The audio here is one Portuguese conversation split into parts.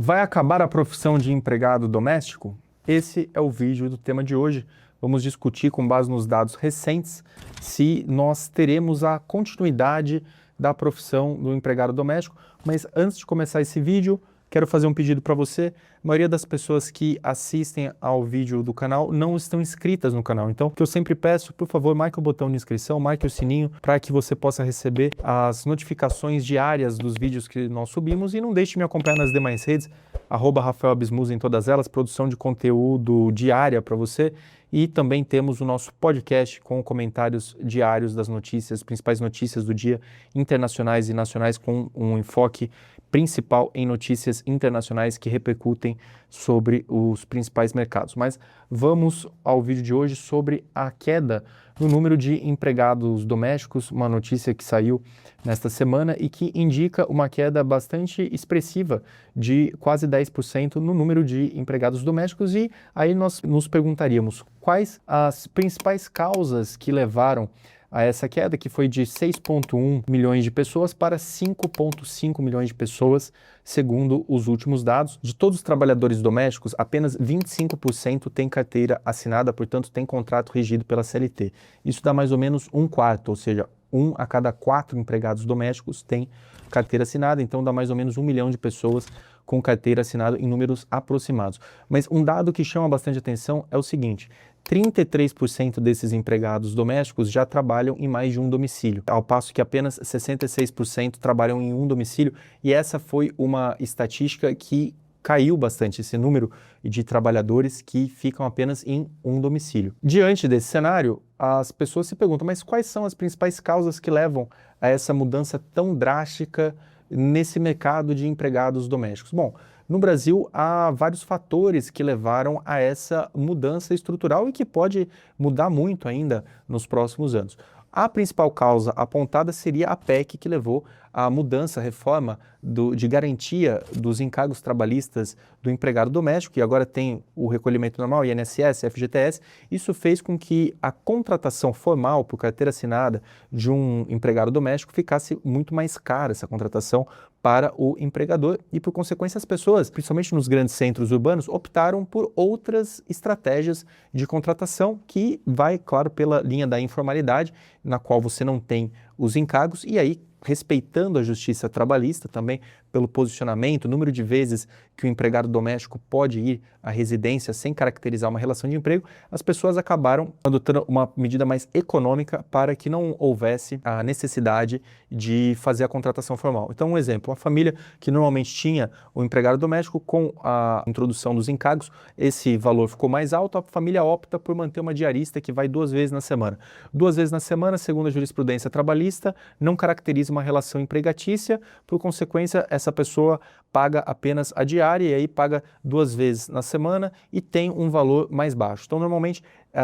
Vai acabar a profissão de empregado doméstico? Esse é o vídeo do tema de hoje. Vamos discutir, com base nos dados recentes, se nós teremos a continuidade da profissão do empregado doméstico. Mas antes de começar esse vídeo, quero fazer um pedido para você. A maioria das pessoas que assistem ao vídeo do canal não estão inscritas no canal. Então, o que eu sempre peço, por favor, marque o botão de inscrição, marque o sininho para que você possa receber as notificações diárias dos vídeos que nós subimos e não deixe de me acompanhar nas demais redes, @RafaelAbismusa em todas elas, produção de conteúdo diária para você. E também temos o nosso podcast com comentários diários das notícias, principais notícias do dia, internacionais e nacionais, com um enfoque principal em notícias internacionais que repercutem sobre os principais mercados. Mas vamos ao vídeo de hoje sobre a queda no número de empregados domésticos, uma notícia que saiu nesta semana e que indica uma queda bastante expressiva de quase 10% no número de empregados domésticos. E aí nós nos perguntaríamos quais as principais causas que levaram a essa queda, que foi de 6,1 milhões de pessoas para 5,5 milhões de pessoas, segundo os últimos dados. De todos os trabalhadores domésticos, apenas 25% tem carteira assinada, portanto, tem contrato regido pela CLT. Isso dá mais ou menos um quarto, ou seja, 1 a cada 4 empregados domésticos tem carteira assinada, então dá mais ou menos 1 milhão de pessoas com carteira assinada em números aproximados. Mas um dado que chama bastante atenção é o seguinte: 33% desses empregados domésticos já trabalham em mais de um domicílio, ao passo que apenas 66% trabalham em um domicílio, e essa foi uma estatística que caiu bastante, esse número de trabalhadores que ficam apenas em um domicílio. Diante desse cenário, as pessoas se perguntam, mas quais são as principais causas que levam a essa mudança tão drástica nesse mercado de empregados domésticos? Bom, no Brasil, há vários fatores que levaram a essa mudança estrutural e que pode mudar muito ainda nos próximos anos. A principal causa apontada seria a PEC, que levou à mudança, à reforma de garantia dos encargos trabalhistas do empregado doméstico, que agora tem o recolhimento normal, INSS, FGTS. Isso fez com que a contratação formal por carteira assinada de um empregado doméstico ficasse muito mais cara, essa contratação, para o empregador, e por consequência as pessoas, principalmente nos grandes centros urbanos, optaram por outras estratégias de contratação, que vai, claro, pela linha da informalidade, na qual você não tem os encargos, e aí respeitando a justiça trabalhista também pelo posicionamento, o número de vezes que o empregado doméstico pode ir à residência sem caracterizar uma relação de emprego, as pessoas acabaram adotando uma medida mais econômica para que não houvesse a necessidade de fazer a contratação formal. Então, um exemplo, uma família que normalmente tinha o empregado doméstico, com a introdução dos encargos, esse valor ficou mais alto, a família opta por manter uma diarista que vai 2 vezes na semana. 2 vezes na semana, segundo a jurisprudência trabalhista, não caracteriza uma relação empregatícia, por consequência, essa pessoa paga apenas a diária e aí paga 2 vezes na semana e tem um valor mais baixo. Então, normalmente,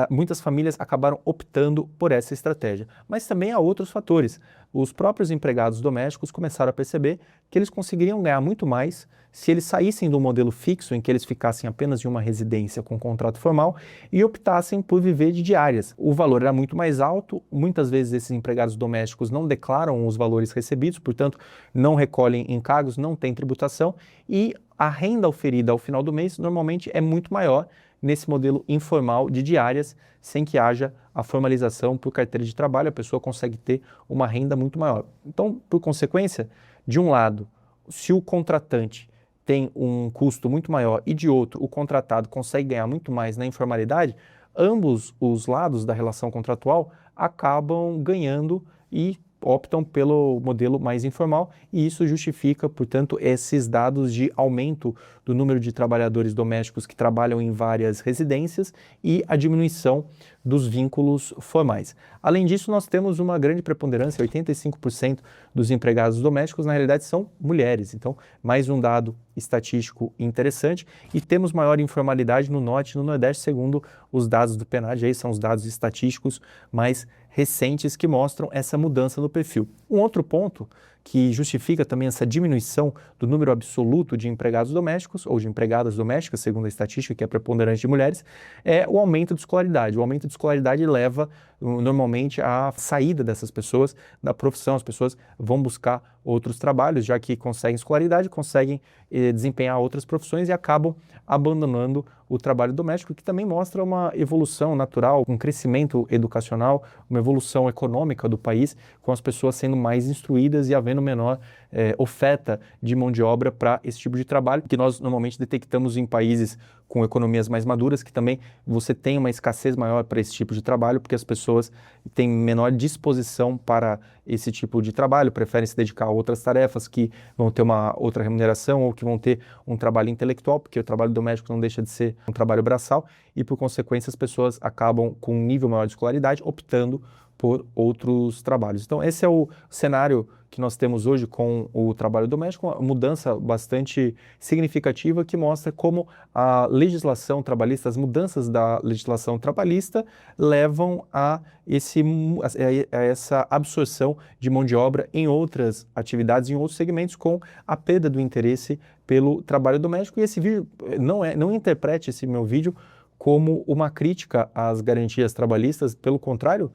muitas famílias acabaram optando por essa estratégia. Mas também há outros fatores. Os próprios empregados domésticos começaram a perceber que eles conseguiriam ganhar muito mais se eles saíssem do modelo fixo, em que eles ficassem apenas em uma residência com contrato formal, e optassem por viver de diárias. O valor era muito mais alto, muitas vezes esses empregados domésticos não declaram os valores recebidos, portanto, não recolhem encargos, não têm tributação, e a renda oferida ao final do mês normalmente é muito maior nesse modelo informal de diárias, sem que haja a formalização por carteira de trabalho, a pessoa consegue ter uma renda muito maior. Então, por consequência, de um lado, se o contratante tem um custo muito maior e de outro, o contratado consegue ganhar muito mais na informalidade, ambos os lados da relação contratual acabam ganhando e optam pelo modelo mais informal, e isso justifica, portanto, esses dados de aumento do número de trabalhadores domésticos que trabalham em várias residências e a diminuição dos vínculos formais. Além disso, nós temos uma grande preponderância, 85% dos empregados domésticos, na realidade, são mulheres. Então, mais um dado estatístico interessante, e temos maior informalidade no Norte e no Nordeste, segundo os dados do PNAD. Aí são os dados estatísticos mais recentes que mostram essa mudança no perfil. Um outro ponto que justifica também essa diminuição do número absoluto de empregados domésticos ou de empregadas domésticas, segundo a estatística, que é preponderante de mulheres, é o aumento de escolaridade. O aumento de escolaridade leva normalmente à saída dessas pessoas da profissão. As pessoas vão buscar outros trabalhos, já que conseguem escolaridade, conseguem desempenhar outras profissões e acabam abandonando o trabalho doméstico, que também mostra uma evolução natural, um crescimento educacional, uma evolução econômica do país, com as pessoas sendo mais instruídas e havendo menor oferta de mão de obra para esse tipo de trabalho, que nós normalmente detectamos em países com economias mais maduras, que também você tem uma escassez maior para esse tipo de trabalho, porque as pessoas têm menor disposição para esse tipo de trabalho, preferem se dedicar a outras tarefas que vão ter uma outra remuneração ou que vão ter um trabalho intelectual, porque o trabalho doméstico não deixa de ser um trabalho braçal e, por consequência, as pessoas acabam com um nível maior de escolaridade, optando por outros trabalhos. Então, esse é o cenário que nós temos hoje com o trabalho doméstico, uma mudança bastante significativa que mostra como a legislação trabalhista, as mudanças da legislação trabalhista levam a essa absorção de mão de obra em outras atividades, em outros segmentos, com a perda do interesse pelo trabalho doméstico. E esse vídeo, não interprete esse meu vídeo como uma crítica às garantias trabalhistas, pelo contrário,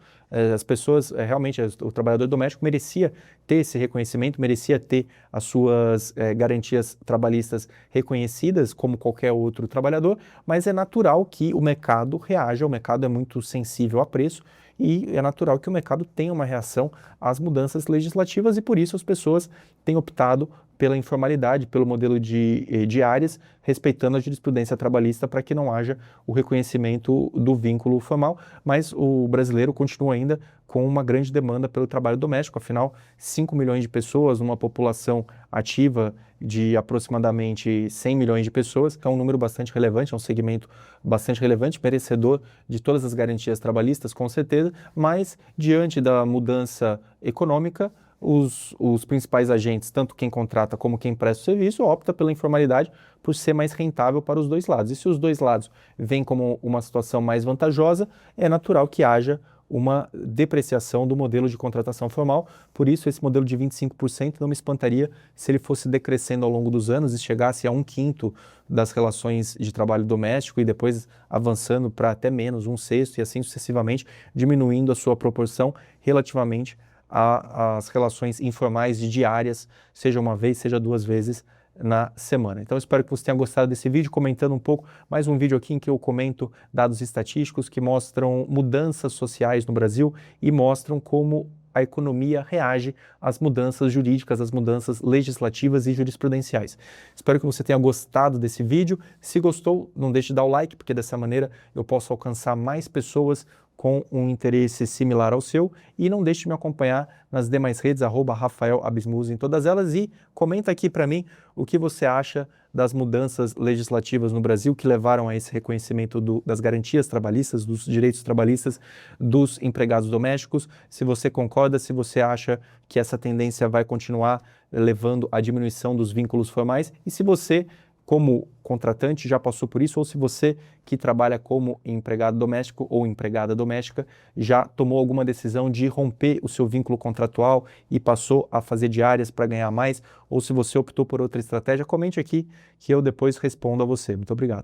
as pessoas, realmente, o trabalhador doméstico merecia ter esse reconhecimento, merecia ter as suas garantias trabalhistas reconhecidas como qualquer outro trabalhador, mas é natural que o mercado reaja, o mercado é muito sensível a preço, e é natural que o mercado tenha uma reação às mudanças legislativas e por isso as pessoas têm optado pela informalidade, pelo modelo de diárias, respeitando a jurisprudência trabalhista para que não haja o reconhecimento do vínculo formal, mas o brasileiro continua ainda com uma grande demanda pelo trabalho doméstico, afinal, 5 milhões de pessoas, numa população ativa de aproximadamente 100 milhões de pessoas, que é um número bastante relevante, é um segmento bastante relevante, merecedor de todas as garantias trabalhistas, com certeza, mas diante da mudança econômica, os principais agentes, tanto quem contrata como quem presta o serviço, opta pela informalidade por ser mais rentável para os dois lados. E se os dois lados veem como uma situação mais vantajosa, é natural que haja uma depreciação do modelo de contratação formal. Por isso, esse modelo de 25% não me espantaria se ele fosse decrescendo ao longo dos anos e chegasse a 1/5 das relações de trabalho doméstico e depois avançando para até menos, 1/6 e assim sucessivamente, diminuindo a sua proporção relativamente às relações informais e diárias, seja uma vez, seja 2 vezes na semana. Então, espero que você tenha gostado desse vídeo, comentando um pouco, mais um vídeo aqui em que eu comento dados estatísticos que mostram mudanças sociais no Brasil e mostram como a economia reage às mudanças jurídicas, às mudanças legislativas e jurisprudenciais. Espero que você tenha gostado desse vídeo. Se gostou, não deixe de dar o like, porque dessa maneira eu posso alcançar mais pessoas com um interesse similar ao seu, e não deixe de me acompanhar nas demais redes, @RafaelAbismusi em todas elas, e comenta aqui para mim o que você acha das mudanças legislativas no Brasil que levaram a esse reconhecimento das garantias trabalhistas, dos direitos trabalhistas dos empregados domésticos, se você concorda, se você acha que essa tendência vai continuar levando à diminuição dos vínculos formais, e se você, como contratante, já passou por isso, ou se você que trabalha como empregado doméstico ou empregada doméstica já tomou alguma decisão de romper o seu vínculo contratual e passou a fazer diárias para ganhar mais, ou se você optou por outra estratégia, comente aqui que eu depois respondo a você. Muito obrigado.